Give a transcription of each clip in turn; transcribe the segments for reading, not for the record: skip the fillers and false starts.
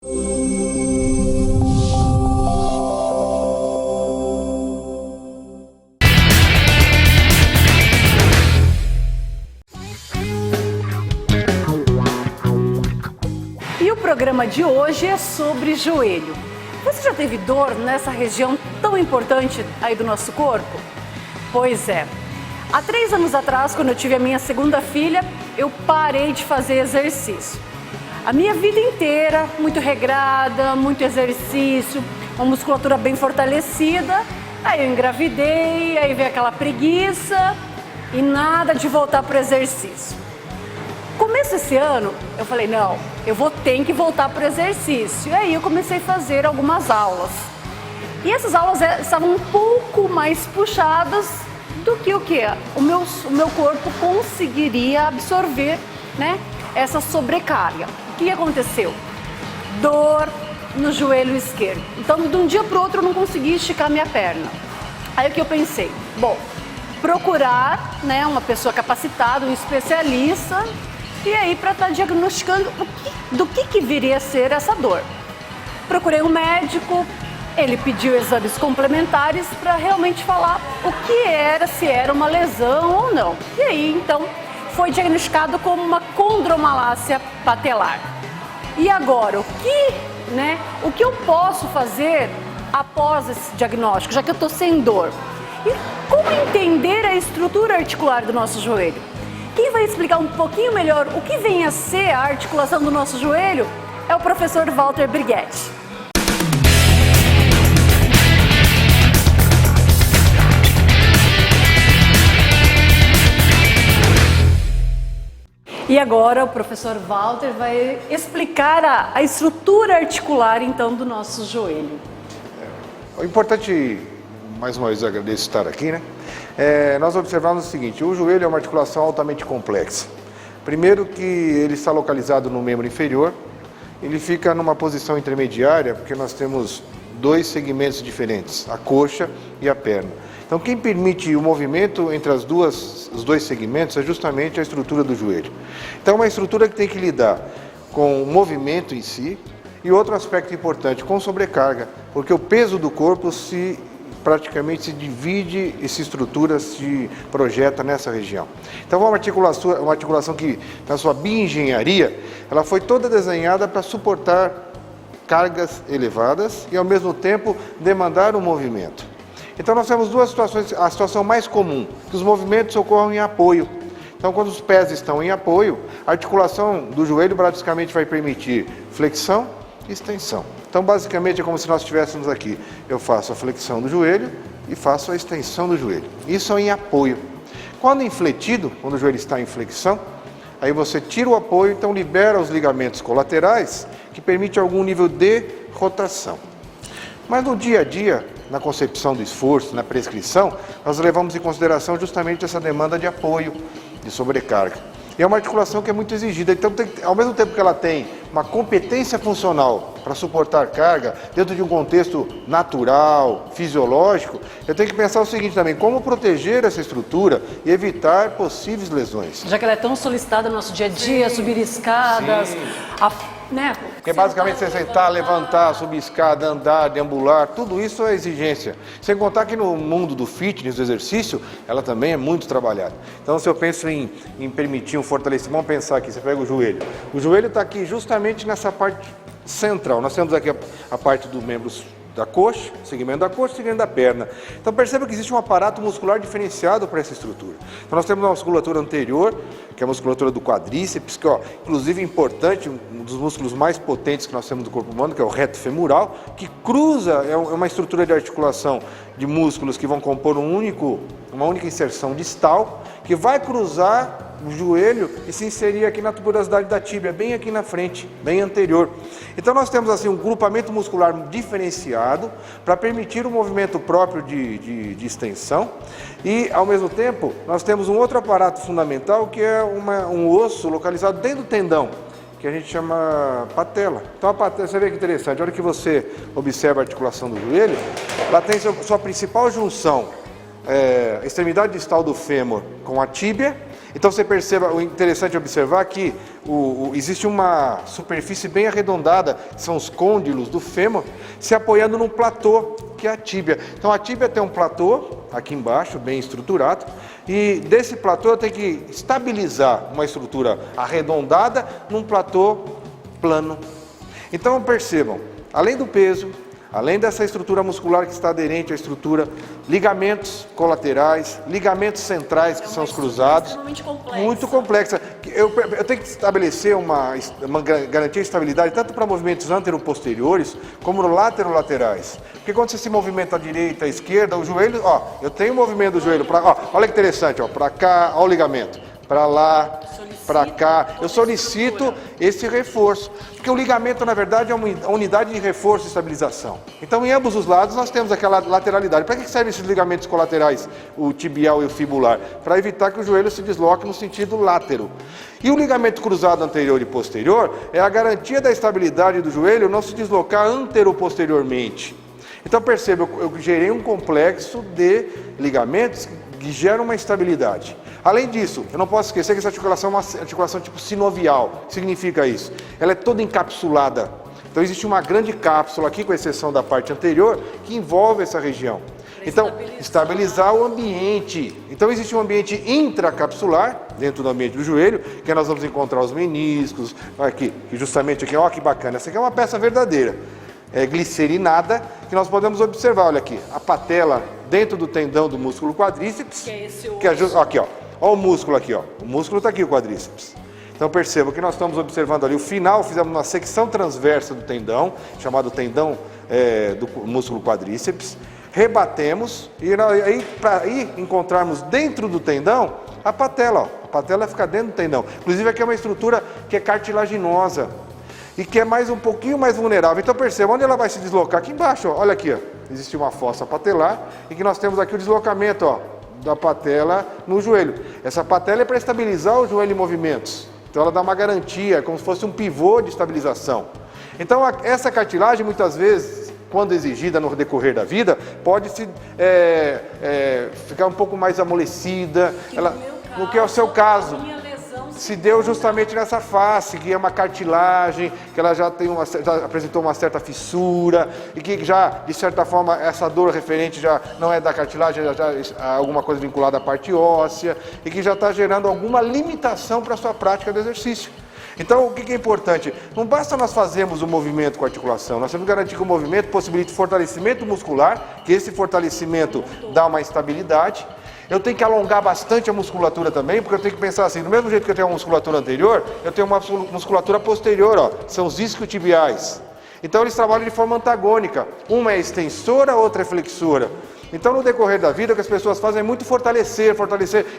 E o programa de hoje é sobre joelho. Você já teve dor nessa região tão importante aí do nosso corpo? Pois é. Há 3 anos atrás, quando eu tive a minha segunda filha, eu parei de fazer exercício. A minha vida inteira, muito regrada, muito exercício, uma musculatura bem fortalecida. Aí eu engravidei, aí veio aquela preguiça e nada de voltar para o exercício. Começo esse ano, eu falei, não, eu ter que voltar para o exercício. E aí eu comecei a fazer algumas aulas. E essas aulas estavam um pouco mais puxadas do que o meu corpo conseguiria absorver, né, essa sobrecarga. O que aconteceu? Dor no joelho esquerdo. Então, de um dia para o outro, eu não consegui esticar minha perna. Aí o que eu pensei? Bom, procurar, né, uma pessoa capacitada, um especialista, e aí para estar diagnosticando do que viria a ser essa dor. Procurei um médico, ele pediu exames complementares para realmente falar o que era, se era uma lesão ou não. E aí, então, foi diagnosticado como uma condromalácia patelar. E agora, o que eu posso fazer após esse diagnóstico, já que eu estou sem dor? E como entender a estrutura articular do nosso joelho? Quem vai explicar um pouquinho melhor o que vem a ser a articulação do nosso joelho é o professor Walter Brighetti. E agora o professor Walter vai explicar a estrutura articular, então, do nosso joelho. O importante, mais uma vez eu agradeço estar aqui, né? Nós observamos o seguinte, o joelho é uma articulação altamente complexa. Primeiro que ele está localizado no membro inferior, ele fica numa posição intermediária, porque nós temos 2 segmentos diferentes, a coxa e a perna. Então, quem permite o movimento entre os 2 segmentos é justamente a estrutura do joelho. Então, é uma estrutura que tem que lidar com o movimento em si e outro aspecto importante, com sobrecarga, porque o peso do corpo praticamente se divide e se estrutura, se projeta nessa região. Então, uma articulação que, na sua bioengenharia, ela foi toda desenhada para suportar cargas elevadas e, ao mesmo tempo, demandar um movimento. Então, nós temos 2 situações. A situação mais comum, que os movimentos ocorrem em apoio. Então, quando os pés estão em apoio, a articulação do joelho basicamente vai permitir flexão e extensão. Então, basicamente, é como se nós estivéssemos aqui. Eu faço a flexão do joelho e faço a extensão do joelho. Isso é em apoio. Quando infletido, quando o joelho está em flexão, aí você tira o apoio, então libera os ligamentos colaterais, que permite algum nível de rotação. Mas no dia a dia, na concepção do esforço, na prescrição, nós levamos em consideração justamente essa demanda de apoio, de sobrecarga. E é uma articulação que é muito exigida, então ao mesmo tempo que ela tem uma competência funcional para suportar carga, dentro de um contexto natural, fisiológico, eu tenho que pensar o seguinte também, como proteger essa estrutura e evitar possíveis lesões. Já que ela é tão solicitada no nosso dia a dia, subir escadas, Porque basicamente você sentar, levantar, subir escada, andar, deambular, tudo isso é exigência. Sem contar que no mundo do fitness, do exercício, ela também é muito trabalhada. Então, se eu penso em permitir um fortalecimento, vamos pensar aqui, você pega o joelho. O joelho está aqui justamente nessa parte central. Nós temos aqui a parte do membro da coxa, segmento da coxa, segmento da perna. Então perceba que existe um aparato muscular diferenciado para essa estrutura. Então nós temos uma musculatura anterior, que é a musculatura do quadríceps, que inclusive é importante, um dos músculos mais potentes que nós temos do corpo humano, que é o reto femoral, que cruza, é uma estrutura de articulação de músculos que vão compor uma única inserção distal, que vai cruzar o joelho e se inserir aqui na tuberosidade da tíbia, bem aqui na frente, bem anterior. Então nós temos assim um grupamento muscular diferenciado para permitir um movimento próprio de extensão e, ao mesmo tempo, nós temos um outro aparato fundamental que é um osso localizado dentro do tendão, que a gente chama patela. Então a patela, você vê que interessante, a hora que você observa a articulação do joelho, ela tem sua principal junção, a extremidade distal do fêmur com a tíbia, Então você perceba, o interessante é observar que existe uma superfície bem arredondada, que são os côndilos do fêmur, se apoiando num platô, que é a tíbia. Então a tíbia tem um platô, aqui embaixo, bem estruturado, e desse platô eu tenho que estabilizar uma estrutura arredondada num platô plano. Então percebam, além do peso, além dessa estrutura muscular que está aderente à estrutura, ligamentos colaterais, ligamentos centrais, que são os cruzados, muito complexa. Eu tenho que estabelecer uma garantia de estabilidade tanto para movimentos anteroposteriores como no laterolaterais. Porque quando você se movimenta à direita, à esquerda, o joelho, eu tenho o movimento do joelho para, olha que interessante, para cá, olha o ligamento, para lá, para cá, eu solicito esse reforço, porque o ligamento na verdade é uma unidade de reforço e estabilização. Então em ambos os lados nós temos aquela lateralidade. Para que servem esses ligamentos colaterais, o tibial e o fibular? Para evitar que o joelho se desloque no sentido látero. E o ligamento cruzado anterior e posterior é a garantia da estabilidade do joelho não se deslocar anteroposteriormente. Então perceba, eu gerei um complexo de ligamentos que geram uma estabilidade. Além disso, eu não posso esquecer que essa articulação é uma articulação tipo sinovial. O que significa isso? Ela é toda encapsulada. Então existe uma grande cápsula aqui, com exceção da parte anterior, que envolve essa região. Então, estabilizar o ambiente. Então existe um ambiente intracapsular, dentro do ambiente do joelho, que nós vamos encontrar os meniscos, aqui, que justamente aqui, olha que bacana, essa aqui é uma peça verdadeira. É glicerinada, que nós podemos observar, olha aqui, a patela dentro do tendão do músculo quadríceps, que é esse osso. Que é aqui, olha o músculo aqui, o músculo está aqui, o quadríceps. Então perceba que nós estamos observando ali o final, fizemos uma secção transversa do tendão, chamado tendão do músculo quadríceps, rebatemos, e aí para encontrarmos dentro do tendão a patela, a patela fica dentro do tendão. Inclusive aqui é uma estrutura que é cartilaginosa, e que é um pouquinho mais vulnerável. Então perceba, onde ela vai se deslocar? Aqui embaixo, olha aqui, existe uma fossa patelar, e que nós temos aqui o deslocamento da patela no joelho. Essa patela é para estabilizar o joelho em movimentos. Então ela dá uma garantia, como se fosse um pivô de estabilização. Então essa cartilagem, muitas vezes, quando exigida no decorrer da vida, pode ficar um pouco mais amolecida. No que é o seu caso. Se deu justamente nessa face, que é uma cartilagem, que ela já apresentou uma certa fissura, e que já, de certa forma, essa dor referente já não é da cartilagem, já é alguma coisa vinculada à parte óssea, e que já está gerando alguma limitação para a sua prática do exercício. Então, o que é importante? Não basta nós fazermos o movimento com a articulação, nós temos que garantir que o movimento possibilite fortalecimento muscular, que esse fortalecimento dá uma estabilidade. Eu tenho que alongar bastante a musculatura também, porque eu tenho que pensar assim, do mesmo jeito que eu tenho uma musculatura anterior, eu tenho uma musculatura posterior, são os isquiotibiais. Então eles trabalham de forma antagônica, uma é extensora, a outra é flexora. Então no decorrer da vida o que as pessoas fazem é muito fortalecer,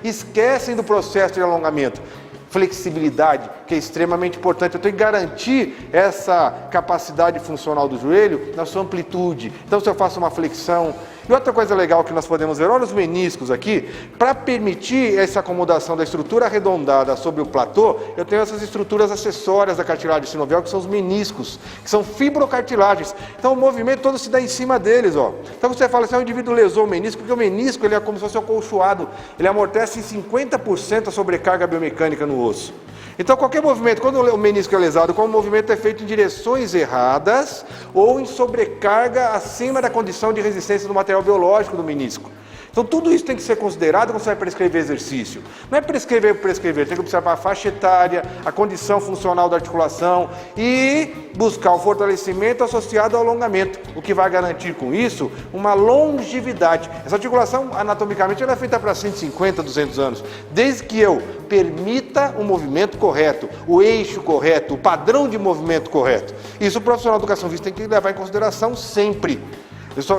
esquecem do processo de alongamento. Flexibilidade, que é extremamente importante. Eu tenho que garantir essa capacidade funcional do joelho na sua amplitude. Então se eu faço uma flexão. E outra coisa legal que nós podemos ver, olha os meniscos aqui, para permitir essa acomodação da estrutura arredondada sobre o platô, eu tenho essas estruturas acessórias da cartilagem sinovial, que são os meniscos, que são fibrocartilagens. Então o movimento todo se dá em cima deles, Então você fala assim, o indivíduo lesou o menisco, porque o menisco ele é como se fosse acolchoado, ele amortece em 50% a sobrecarga biomecânica no osso. Então qualquer movimento, quando o menisco é lesado, quando o movimento é feito em direções erradas ou em sobrecarga acima da condição de resistência do material biológico do menisco. Então tudo isso tem que ser considerado quando você vai prescrever exercício. Não é prescrever por prescrever, tem que observar a faixa etária, a condição funcional da articulação e buscar o fortalecimento associado ao alongamento, o que vai garantir com isso uma longevidade. Essa articulação anatomicamente ela é feita para 150, 200 anos, desde que eu permita o movimento correto, o eixo correto, o padrão de movimento correto. Isso o profissional de educação física tem que levar em consideração sempre.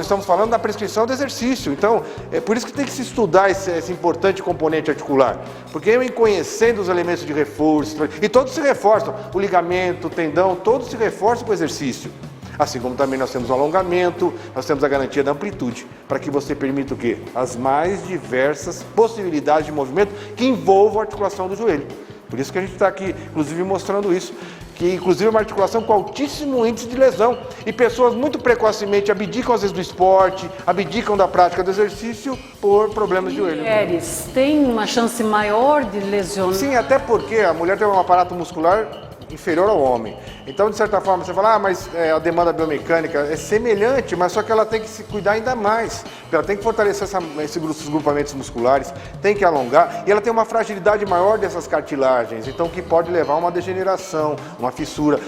Estamos falando da prescrição do exercício, então é por isso que tem que se estudar esse importante componente articular, porque eu, em conhecendo os elementos de reforço, e todos se reforçam, o ligamento, o tendão, todos se reforçam com o exercício. Assim como também nós temos o alongamento, nós temos a garantia da amplitude, para que você permita o quê? As mais diversas possibilidades de movimento que envolvam a articulação do joelho. Por isso que a gente está aqui, inclusive, mostrando isso. que inclusive é uma articulação com altíssimo índice de lesão. E pessoas muito precocemente abdicam às vezes do esporte, abdicam da prática do exercício por problemas de joelho. Mulheres têm uma chance maior de lesionar? Sim, até porque a mulher tem um aparato muscular inferior ao homem. Então, de certa forma, você fala, mas a demanda biomecânica é semelhante, mas só que ela tem que se cuidar ainda mais. Ela tem que fortalecer esses grupamentos musculares, tem que alongar, e ela tem uma fragilidade maior dessas cartilagens, então que pode levar a uma degeneração, uma fissura,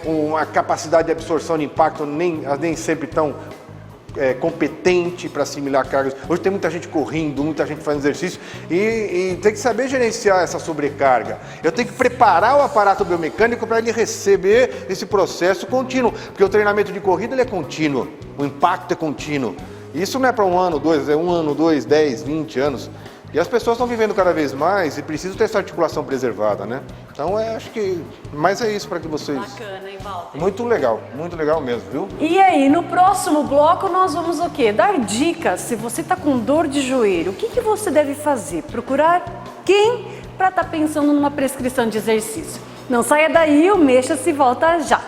uma capacidade de absorção de impacto nem sempre tão competente para assimilar cargas. Hoje tem muita gente correndo, muita gente fazendo exercício e tem que saber gerenciar essa sobrecarga. Eu tenho que preparar o aparato biomecânico para ele receber esse processo contínuo, porque o treinamento de corrida ele é contínuo, o impacto é contínuo. Isso não é para 1 ano, 2, é 1 ano, 2, 10, 20 anos. E as pessoas estão vivendo cada vez mais e precisam ter essa articulação preservada, né? Então, acho que... Mas é isso para que vocês... Bacana, hein, Walter? Muito legal mesmo, viu? E aí, no próximo bloco, nós vamos o quê? Dar dicas. Se você está com dor de joelho, o que você deve fazer? Procurar quem para estar pensando numa prescrição de exercício? Não saia daí, o Mexa-se volta já.